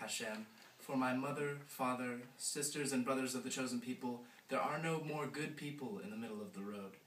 Hashem. For my mother, father, sisters, and brothers of the chosen people, there are no more good people in the middle of the road.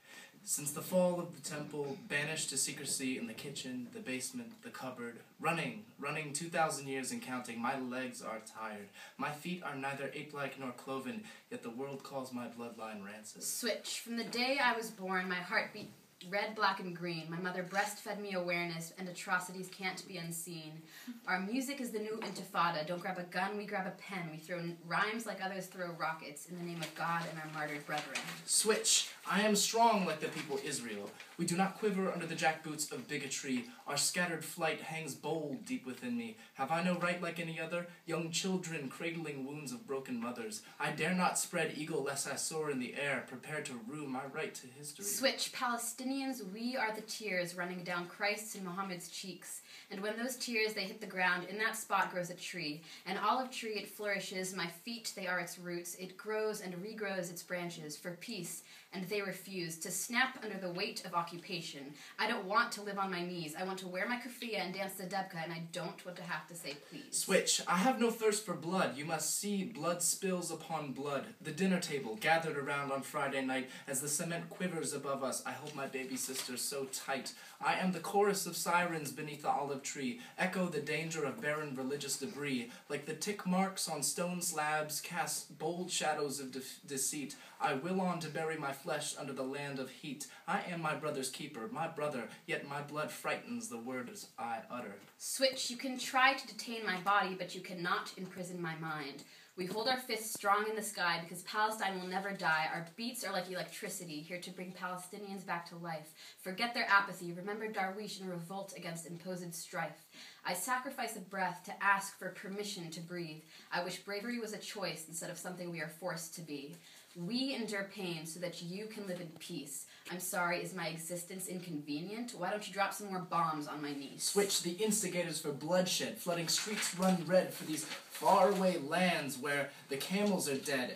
Since the fall of the temple, banished to secrecy in the kitchen, the basement, the cupboard, running 2,000 years and counting, my legs are tired. My feet are neither ape-like nor cloven, yet the world calls my bloodline rancid. Switch. From the day I was born, my heart beat red, black, and green. My mother breastfed me awareness, and atrocities can't be unseen. Our music is the new intifada. Don't grab a gun, we grab a pen. We throw rhymes like others throw rockets, in the name of God and our martyred brethren. Switch. I am strong like the people Israel. We do not quiver under the jackboots of bigotry. Our scattered flight hangs bold deep within me. Have I no right like any other? Young children cradling wounds of broken mothers. I dare not spread eagle lest I soar in the air, prepared to rue my right to history. Switch. Palestinians, we are the tears running down Christ's and Muhammad's cheeks. And when those tears, they hit the ground, in that spot grows a tree. An olive tree, it flourishes. My feet, they are its roots. It grows and regrows its branches for peace, and they refuse to snap under the weight of occupation. I don't want to live on my knees. I want to wear my kufiyah and dance the debka, and I don't want to have to say please. Switch. I have no thirst for blood. You must see blood spills upon blood. The dinner table gathered around on Friday night as the cement quivers above us. I hold my baby sister so tight. I am the chorus of sirens beneath the olive tree. Echo the danger of barren religious debris. Like the tick marks on stone slabs cast bold shadows of deceit. I will on to bury my flesh under the land of heat. I am my brother's keeper, my brother, yet my blood frightens the words I utter. Switch. You can try to detain my body, but you cannot imprison my mind. We hold our fists strong in the sky because Palestine will never die. Our beats are like electricity, here to bring Palestinians back to life. Forget their apathy. Remember Darwish and revolt against imposed strife. I sacrifice a breath to ask for permission to breathe. I wish bravery was a choice instead of something we are forced to be. We endure pain so that you can live in peace. I'm sorry, is my existence inconvenient? Why don't you drop some more bombs on my knees? Switch. The instigators for bloodshed. Flooding streets run red for these faraway lands where the camels are dead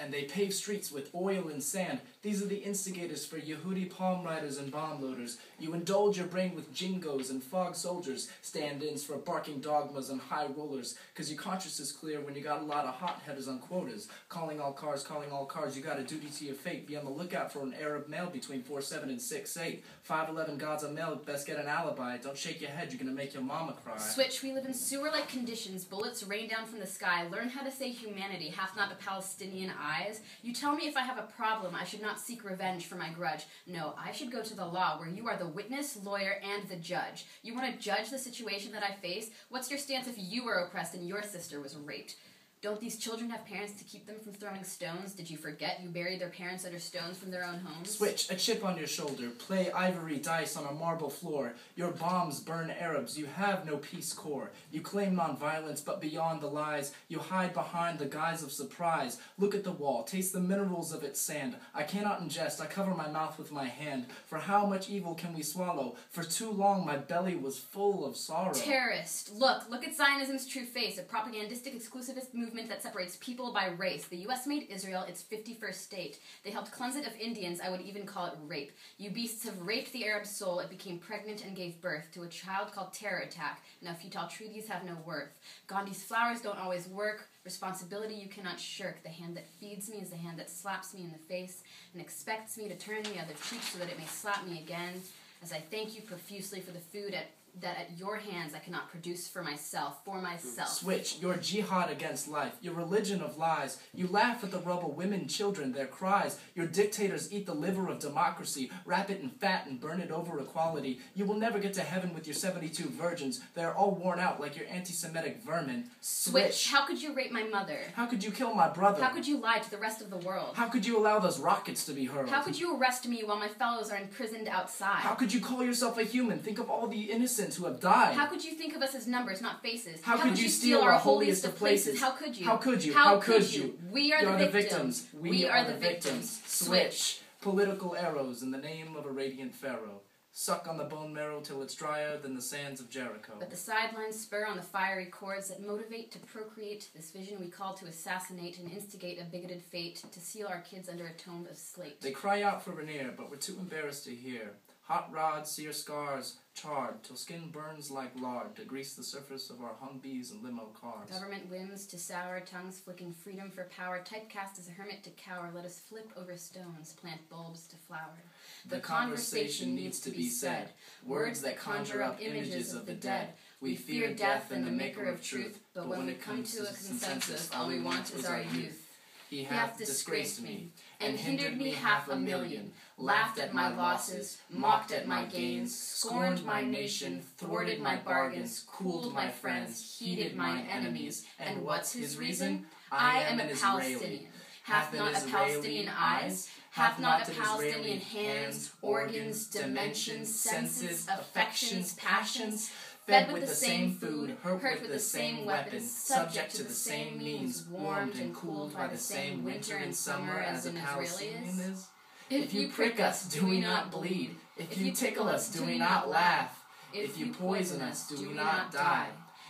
and they pave streets with oil and sand. These are the instigators for Yehudi palm riders and bomb loaders. You indulge your brain with jingos and fog soldiers, stand-ins for barking dogmas and high rollers, because your conscience is clear when you got a lot of hot-headers on quotas. Calling all cars, you got a duty to your fate. Be on the lookout for an Arab male between 4'7" and 6'8". 5'11", God's a male, best get an alibi. Don't shake your head, you're gonna make your mama cry. Switch. We live in sewer-like conditions. Bullets rain down from the sky. Learn how to say humanity. Hath not the Palestinian eyes? You tell me if I have a problem, I should not seek revenge for my grudge. No, I should go to the law, where you are the witness, lawyer, and the judge. You want to judge the situation that I face? What's your stance if you were oppressed and your sister was raped? Don't these children have parents to keep them from throwing stones? Did you forget you buried their parents under stones from their own homes? Switch. A chip on your shoulder. Play ivory dice on a marble floor. Your bombs burn Arabs. You have no peace corps. You claim nonviolence, but beyond the lies, you hide behind the guise of surprise. Look at the wall. Taste the minerals of its sand. I cannot ingest. I cover my mouth with my hand. For how much evil can we swallow? For too long my belly was full of sorrow. Terrorist. Look at Zionism's true face, a propagandistic exclusivist movement that separates people by race. The U.S. made Israel its 51st state. They helped cleanse it of Indians. I would even call it rape. You beasts have raped the Arab soul. It became pregnant and gave birth to a child called terror attack. Now futile treaties have no worth. Gandhi's flowers don't always work. Responsibility you cannot shirk. The hand that feeds me is the hand that slaps me in the face and expects me to turn the other cheek so that it may slap me again. As I thank you profusely for the food that at your hands I cannot produce for myself. Switch. Your jihad against life. Your religion of lies. You laugh at the rubble, women, children, their cries. Your dictators eat the liver of democracy, wrap it in fat and burn it over equality. You will never get to heaven with your 72 virgins. They are all worn out like your anti-Semitic vermin. Switch. How could you rape my mother? How could you kill my brother? How could you lie to the rest of the world? How could you allow those rockets to be hurled? How could you arrest me while my fellows are imprisoned outside? How could you call yourself a human? Think of all the innocents who have died. How could you think of us as numbers, not faces? How could you steal our holiest of places? How could you? How could you? How could you? We are the victims. We are the victims. Switch. Political arrows in the name of a radiant pharaoh. Suck on the bone marrow till it's drier than the sands of Jericho. But the sidelines spur on the fiery cords that motivate to procreate this vision we call to assassinate and instigate a bigoted fate, to seal our kids under a tomb of slate. They cry out for Rainier, but we're too embarrassed to hear. Hot rods, sear scars, charred, till skin burns like lard, to grease the surface of our Humvees and limo cars. Government whims to sour, tongues flicking freedom for power, typecast as a hermit to cower, let us flip over stones, plant bulbs to flower. The conversation needs to be said, words that conjure up images of the dead. We fear death and the maker of truth, but when it comes to a consensus, all we want is our youth. He hath disgraced me, and hindered me 500,000, laughed at my losses, mocked at my gains, scorned my nation, thwarted my bargains, cooled my friends, heated mine enemies. And what's his reason? I am an Israeli. Hath not a Palestinian eyes? Hath not a Palestinian hands, organs, dimensions, senses, affections, passions? Fed with the same food, hurt with the same weapons, subject to the same means, warmed and cooled by the same winter and summer as a Palestinian is? If you prick us, do we not bleed? If you tickle us, do we not laugh? If you poison us, do we not die?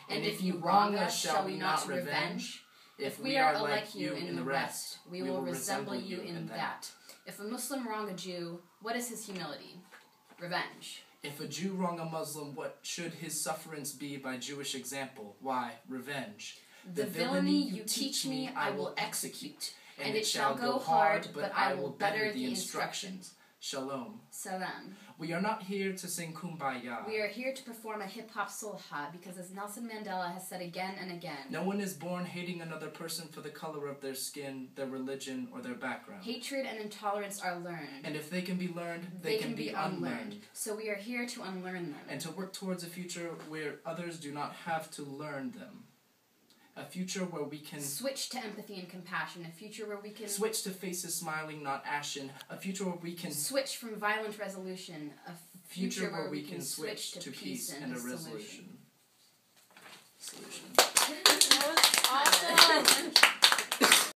And if you wrong us, shall we not revenge? If we are like you in the rest, we will resemble you in that. If a Muslim wrong a Jew, what is his humility? Revenge. If a Jew wrong a Muslim, what should his sufferance be by Jewish example? Why, revenge. The villainy you teach me I will execute, and it shall go hard, but I will better the instructions. Shalom. Salam. We are not here to sing Kumbaya. We are here to perform a hip-hop sulha because, as Nelson Mandela has said again and again, no one is born hating another person for the color of their skin, their religion, or their background. Hatred and intolerance are learned. And if they can be learned, they can be unlearned. So we are here to unlearn them. And to work towards a future where others do not have to learn them. A future where we can switch to empathy and compassion. A future where we can switch to faces smiling, not ashen. A future where we can switch from violent resolution. A future where we can switch to peace and a resolution. Solution.